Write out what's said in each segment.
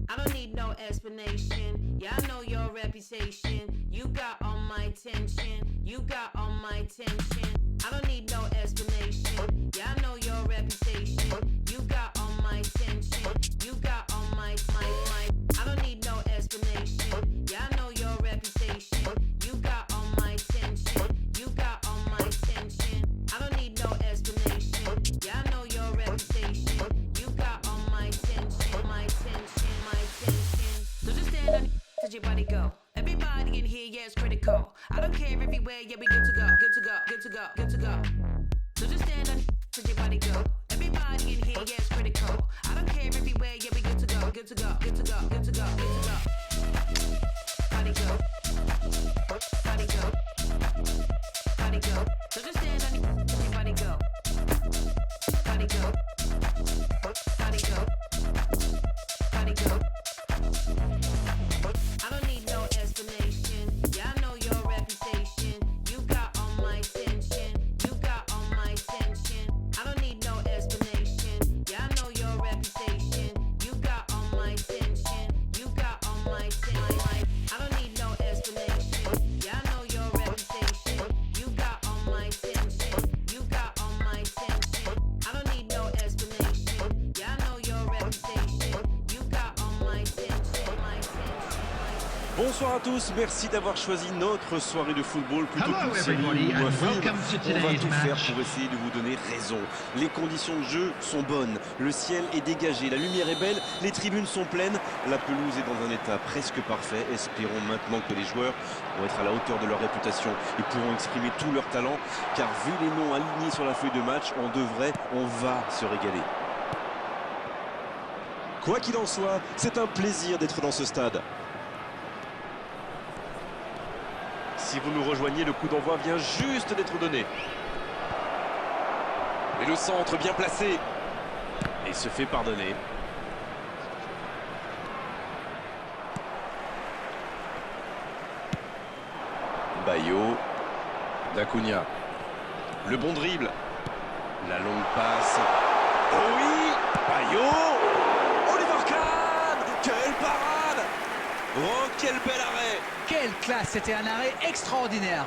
I don't need no explanation. Yeah, I know your reputation. You got all my attention. You got all my attention. I don't need no explanation. Yeah, I know your reputation. You got all my attention. You got all my. I don't need no explanation. Yeah, I know your reputation. You got all my attention. You got all my attention. I don't need no explanation. Yeah, I know your reputation. You got all my attention. My attention. My attention. So just stand on let your body go. Everybody in here, yeah, it's critical. I don't care everywhere, yeah, we good to go. Good to go. Good to go. Good to go. So just stand on let your body go. Everybody in here, yeah, it's critical. I don't care everywhere, yeah, we good to go. Good to go. Good to go. Good to go. Good to go. Body go. Body go. Body go. So just stand on let your body go. Body go. Body go. Body go. I don't need no explanation. Yeah, I know your reputation. You got all my attention. You got all my attention. I don't need no explanation. Yeah, I know your reputation. You got all my attention. You got all my attention. I don't need no explanation. Yeah, I know your reputation. You got all my attention. You got all my attention. I don't need no explanation. Yeah, I know your reputation. You got all my attention. My attention. Bonsoir à tous, merci d'avoir choisi notre soirée de football plutôt qu'une série ou un film. On va tout faire pour essayer de vous donner raison. Les conditions de jeu sont bonnes, le ciel est dégagé, la lumière est belle, les tribunes sont pleines, la pelouse est dans un état presque parfait. Espérons maintenant que les joueurs vont être à la hauteur de leur réputation et pourront exprimer tout leur talent, car vu les noms alignés sur la feuille de match, on va se régaler. Quoi qu'il en soit, c'est un plaisir d'être dans ce stade. Si vous nous rejoignez, le coup d'envoi vient juste d'être donné. Et le centre bien placé. Et se fait pardonner. Bayo. D'Acuna. Le bon dribble. La longue passe. Oh oui, Bayo. Oliver Kahn. Quelle parade. Oh, quel bel arrêt. Quelle classe, c'était un arrêt extraordinaire.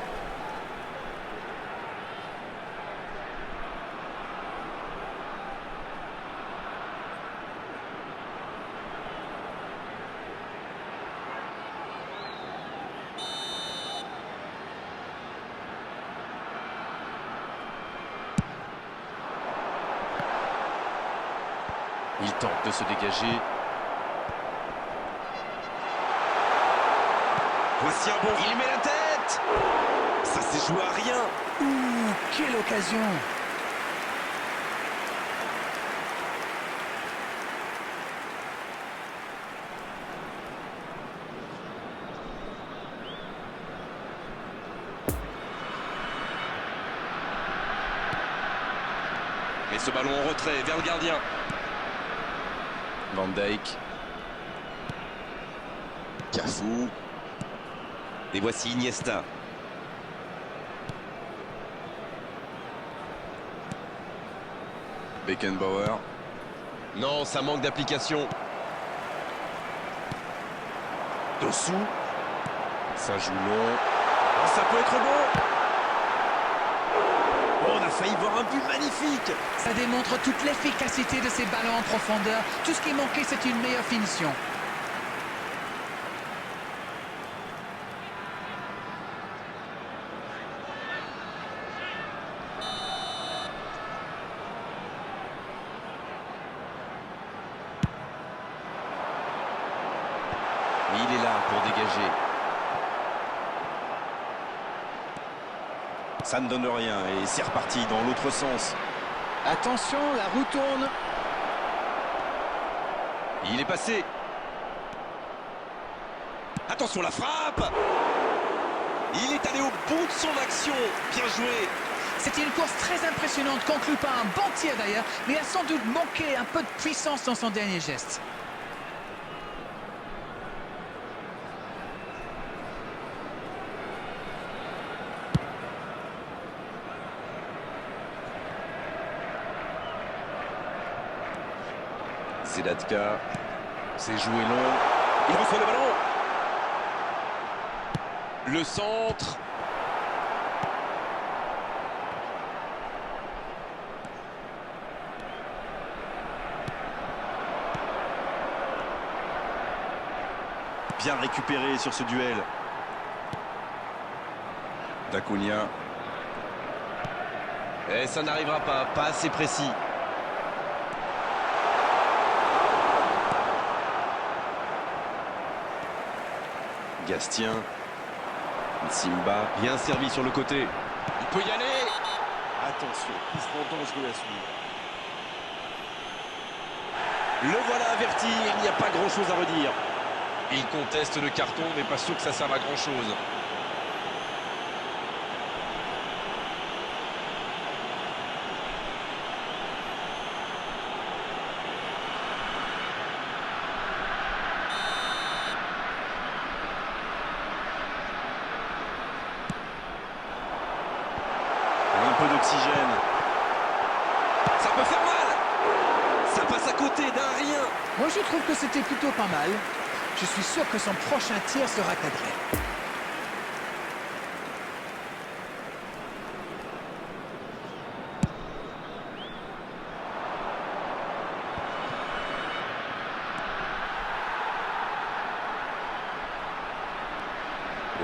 Il tente de se dégager. Voici un bon, il met la tête. Ça s'est joué à rien. Ouh, quelle occasion. Mais ce ballon en retrait vers le gardien. Van Dijk. Cafu. Et voici Iniesta. Beckenbauer. Non, ça manque d'application. Dessous. Ça joue long. Oh, ça peut être bon. Oh, on a failli voir un but magnifique. Ça démontre toute l'efficacité de ces ballons en profondeur. Tout ce qui manquait, c'est une meilleure finition. Il est là pour dégager. Ça ne donne rien et c'est reparti dans l'autre sens. Attention, la roue tourne. Il est passé. Attention la frappe. Il est allé au bout de son action. Bien joué. C'était une course très impressionnante, conclue par un bon tir d'ailleurs, mais a sans doute manqué un peu de puissance dans son dernier geste. Zedatka, c'est joué long. Il reçoit le ballon. Le centre. Bien récupéré sur ce duel. Dacunia. Et ça n'arrivera pas assez précis. Gastien. Simba, bien servi sur le côté. Il peut y aller. Attention, coup franc dangereux à suivre. Le voilà averti, il n'y a pas grand-chose à redire. Il conteste le carton, n'est pas sûr que ça serve à grand-chose. Un peu d'oxygène. Ça peut faire mal. Ça passe à côté d'un rien. Moi, je trouve que c'était plutôt pas mal. Je suis sûr que son prochain tir sera cadré.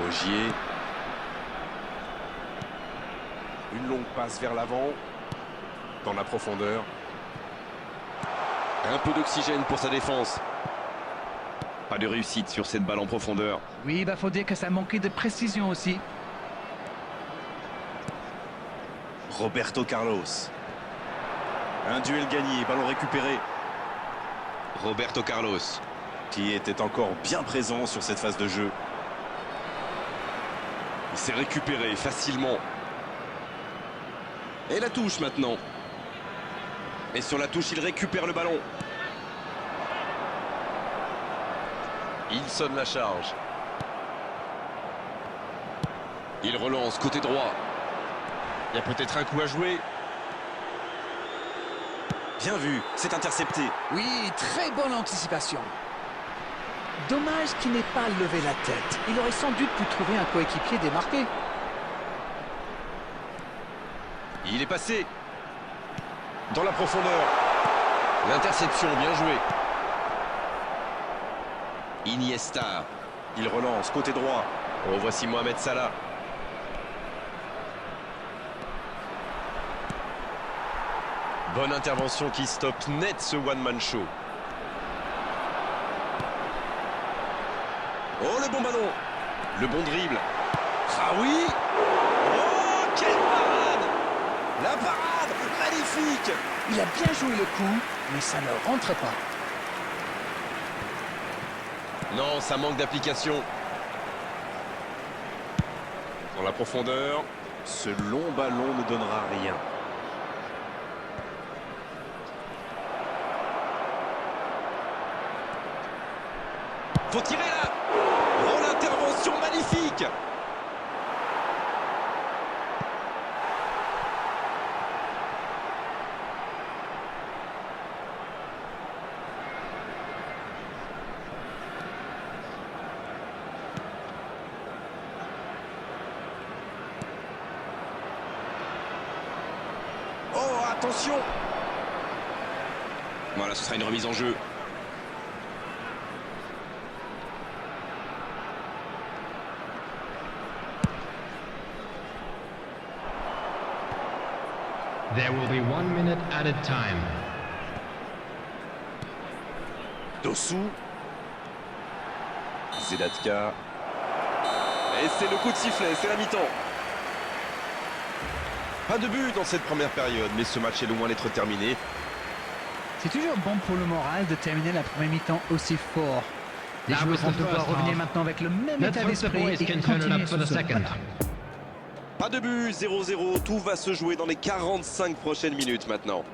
Ogier. Une longue passe vers l'avant. Dans la profondeur. Un peu d'oxygène pour sa défense. Pas de réussite sur cette balle en profondeur. Oui, faut dire que ça manquait de précision aussi. Roberto Carlos. Un duel gagné, ballon récupéré. Roberto Carlos, qui était encore bien présent sur cette phase de jeu. Il s'est récupéré facilement. Et la touche maintenant. Et sur la touche, il récupère le ballon. Il sonne la charge. Il relance côté droit. Il y a peut-être un coup à jouer. Bien vu, c'est intercepté. Oui, très bonne anticipation. Dommage qu'il n'ait pas levé la tête. Il aurait sans doute pu trouver un coéquipier démarqué. Il est passé. Dans la profondeur. L'interception, bien joué. Iniesta. Il relance côté droit. Revoici Mohamed Salah. Bonne intervention qui stoppe net ce one-man show. Oh, le bon ballon. Le bon dribble. Ah oui. Oh, quelle parade. La parade, magnifique. Il a bien joué le coup, mais ça ne rentre pas. Non, ça manque d'application. Dans la profondeur, ce long ballon ne donnera rien. Faut tirer là. Oh, l'intervention magnifique. Attention. Voilà, ce sera une remise en jeu. There will be 1 minute added time. Dossou. Zedatka. Et c'est le coup de sifflet, c'est la mi-temps. Pas de but dans cette première période, mais ce match est loin d'être terminé. C'est toujours bon pour le moral de terminer la première mi-temps aussi fort. Les joueurs vont devoir revenir maintenant avec le même état d'esprit et continuer sur ce battre. Pas de but, 0-0, tout va se jouer dans les 45 prochaines minutes maintenant.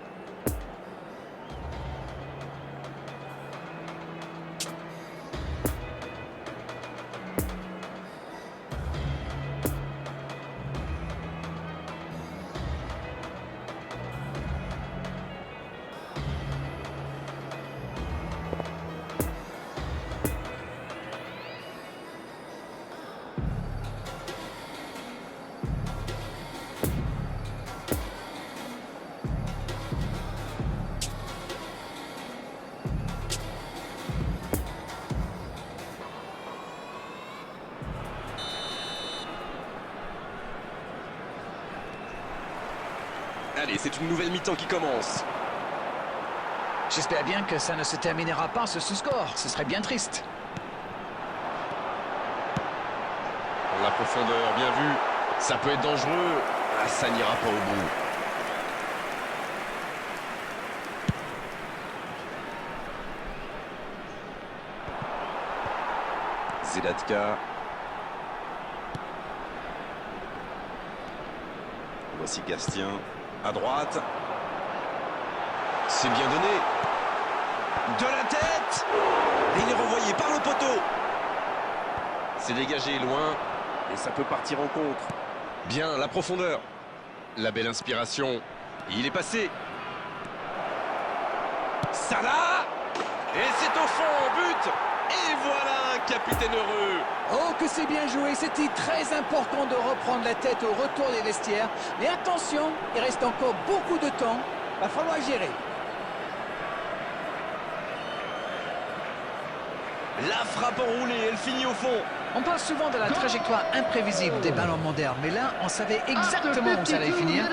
Allez, c'est une nouvelle mi-temps qui commence. J'espère bien que ça ne se terminera pas ce sous-score. Ce serait bien triste. La profondeur, bien vu. Ça peut être dangereux. Ah, ça n'ira pas au bout. Zedatka. Voici Gastien. À droite. C'est bien donné. De la tête. Et il est renvoyé par le poteau. C'est dégagé loin. Et ça peut partir en contre. Bien, la profondeur. La belle inspiration. Il est passé. Salah. Et c'est au fond, but. Et voilà un capitaine heureux. Oh, que c'est bien joué. C'était très important de reprendre la tête au retour des vestiaires. Mais attention, il reste encore beaucoup de temps. Va falloir gérer. La frappe enroulée, elle finit au fond. On parle souvent de la trajectoire imprévisible des ballons modernes. Mais là, on savait exactement où ça allait finir.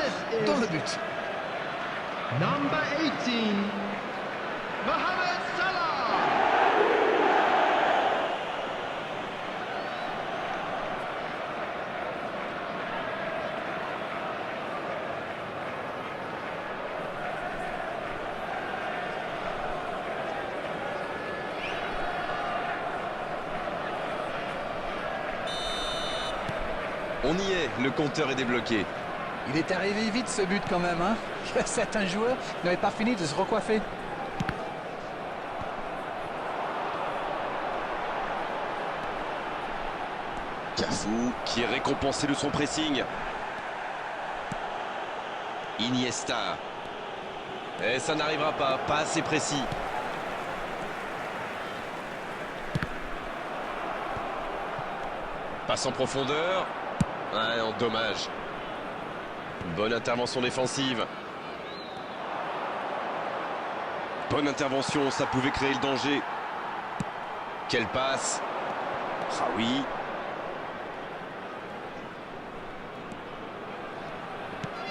Dans le but. Number 18, Mohamed Salah. On y est, le compteur est débloqué. Il est arrivé vite ce but quand même, hein. Certains joueurs n'avaient pas fini de se recoiffer. Cafou qui est récompensé de son pressing. Iniesta. Et ça n'arrivera pas assez précis. Passe en profondeur. Ah non, dommage. Bonne intervention défensive. Bonne intervention, ça pouvait créer le danger. Quelle passe. Ah oui.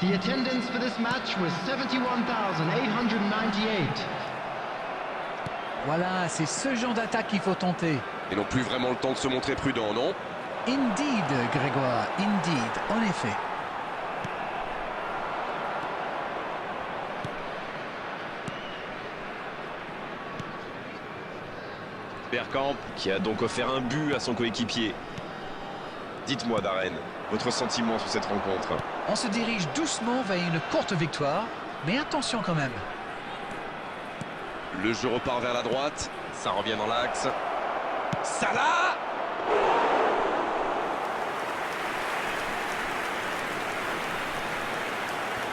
The attendance for this match was 71,898. Voilà, c'est ce genre d'attaque qu'il faut tenter. Ils n'ont plus vraiment le temps de se montrer prudents, non? Indeed, Grégoire, indeed, en effet. Bergkamp qui a donc offert un but à son coéquipier. Dites-moi, Darren, votre sentiment sur cette rencontre? On se dirige doucement vers une courte victoire, mais attention quand même. Le jeu repart vers la droite, ça revient dans l'axe. Salah!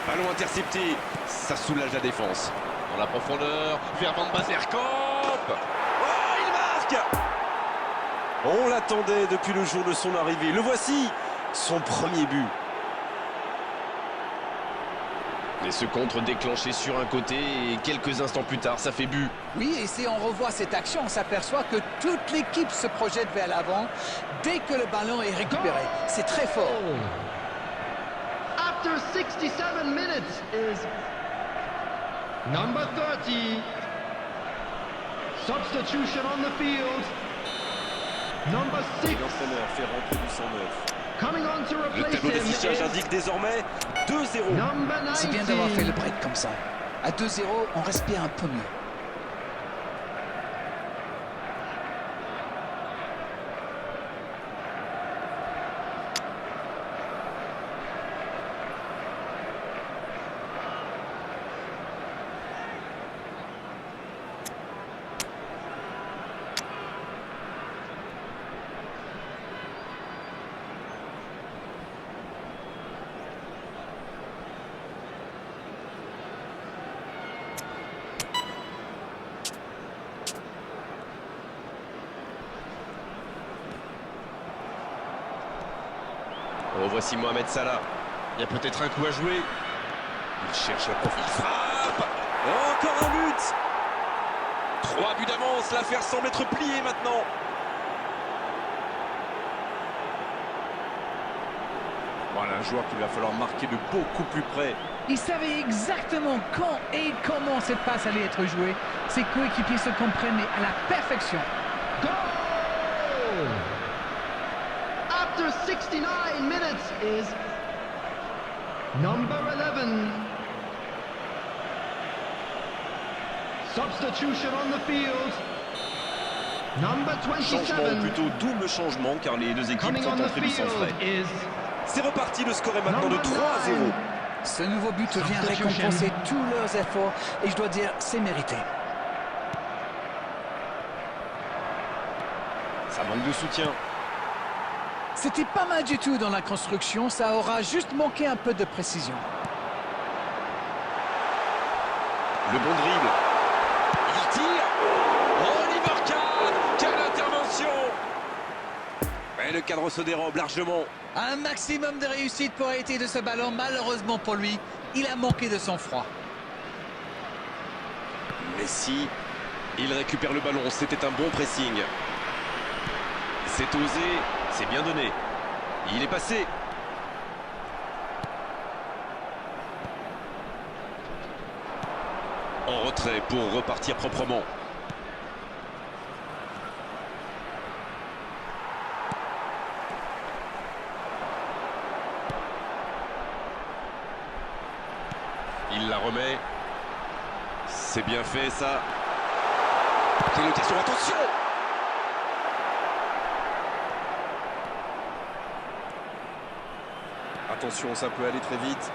Ballon intercepté, ça soulage la défense. Dans la profondeur, vers Van Basten. Oh, il marque! On l'attendait depuis le jour de son arrivée. Le voici, son premier but. Et ce contre déclenché sur un côté et quelques instants plus tard, ça fait but. Oui, et si on revoit cette action, on s'aperçoit que toute l'équipe se projette vers l'avant dès que le ballon est récupéré. C'est très fort. After 67 minutes is number 30. Substitution on the field. Number 6. L'entraîneur fait rentrer du 109. Coming on to Le replace tableau him d'affichage is indique désormais 2-0. number 19. C'est bien d'avoir fait le break comme ça. À 2-0, on respire un peu mieux. Oh, voici Mohamed Salah. Il y a peut-être un coup à jouer. Il cherche la profil. Il frappe. Encore un but. 3 buts d'avance, l'affaire semble être pliée maintenant. Voilà un joueur qu'il va falloir marquer de beaucoup plus près. Il savait exactement quand et comment cette passe allait être jouée. Ses coéquipiers se comprenaient à la perfection. Goal! After 69 minutes is number 11. Substitution on the field. Number Changement, 27. plutôt double changement, car les deux équipes Coming sont on the entrées du sang field frais. is C'est reparti, le score est maintenant de number 3-0. 9. Ce nouveau but vient récompenser tous leurs efforts et je dois dire, c'est mérité. Ça manque de soutien. C'était pas mal du tout dans la construction, ça aura juste manqué un peu de précision. Le bon dribble. Il tire. Oliver Kahn. Quelle intervention. Et le cadre se dérobe largement. Un maximum de réussite pour arrêter de ce ballon, malheureusement pour lui, il a manqué de sang-froid. Messi, il récupère le ballon, c'était un bon pressing. C'est osé, c'est bien donné. Il est passé. En retrait pour repartir proprement. Il la remet. C'est bien fait ça. Quelle occasion, attention! Attention, ça peut aller très vite.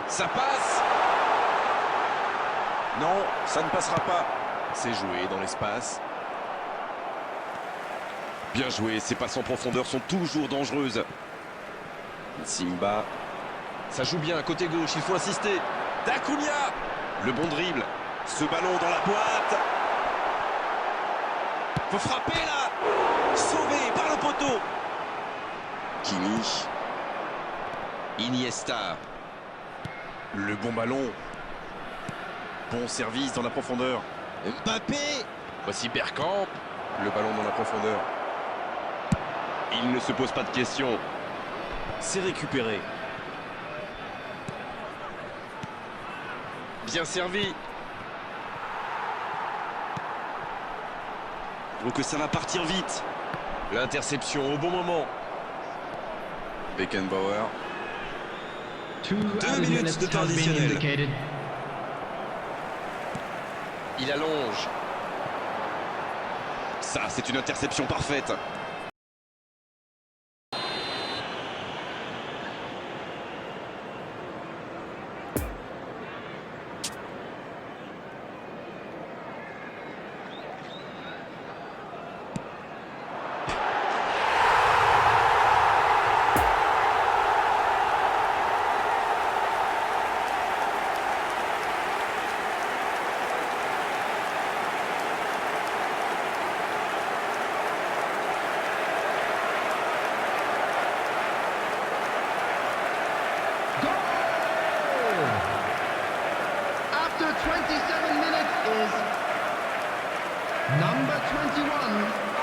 Ça passe! Non, ça ne passera pas. C'est joué dans l'espace. Bien joué, ces passes en profondeur sont toujours dangereuses. Simba. Ça joue bien, côté gauche, il faut insister. Dacunia. Le bon dribble. Ce ballon dans la boîte. Faut frapper là. Sauvé par le poteau. Kimi. Iniesta. Le bon ballon. Bon service dans la profondeur. Mbappé. Voici Bergkamp. Le ballon dans la profondeur. Il ne se pose pas de questions. C'est récupéré. Bien servi. Donc ça va partir vite. L'interception au bon moment. Beckenbauer. 2 minutes de temps additionnel. indicated. Il allonge. Ça, c'est une interception parfaite. Number 21.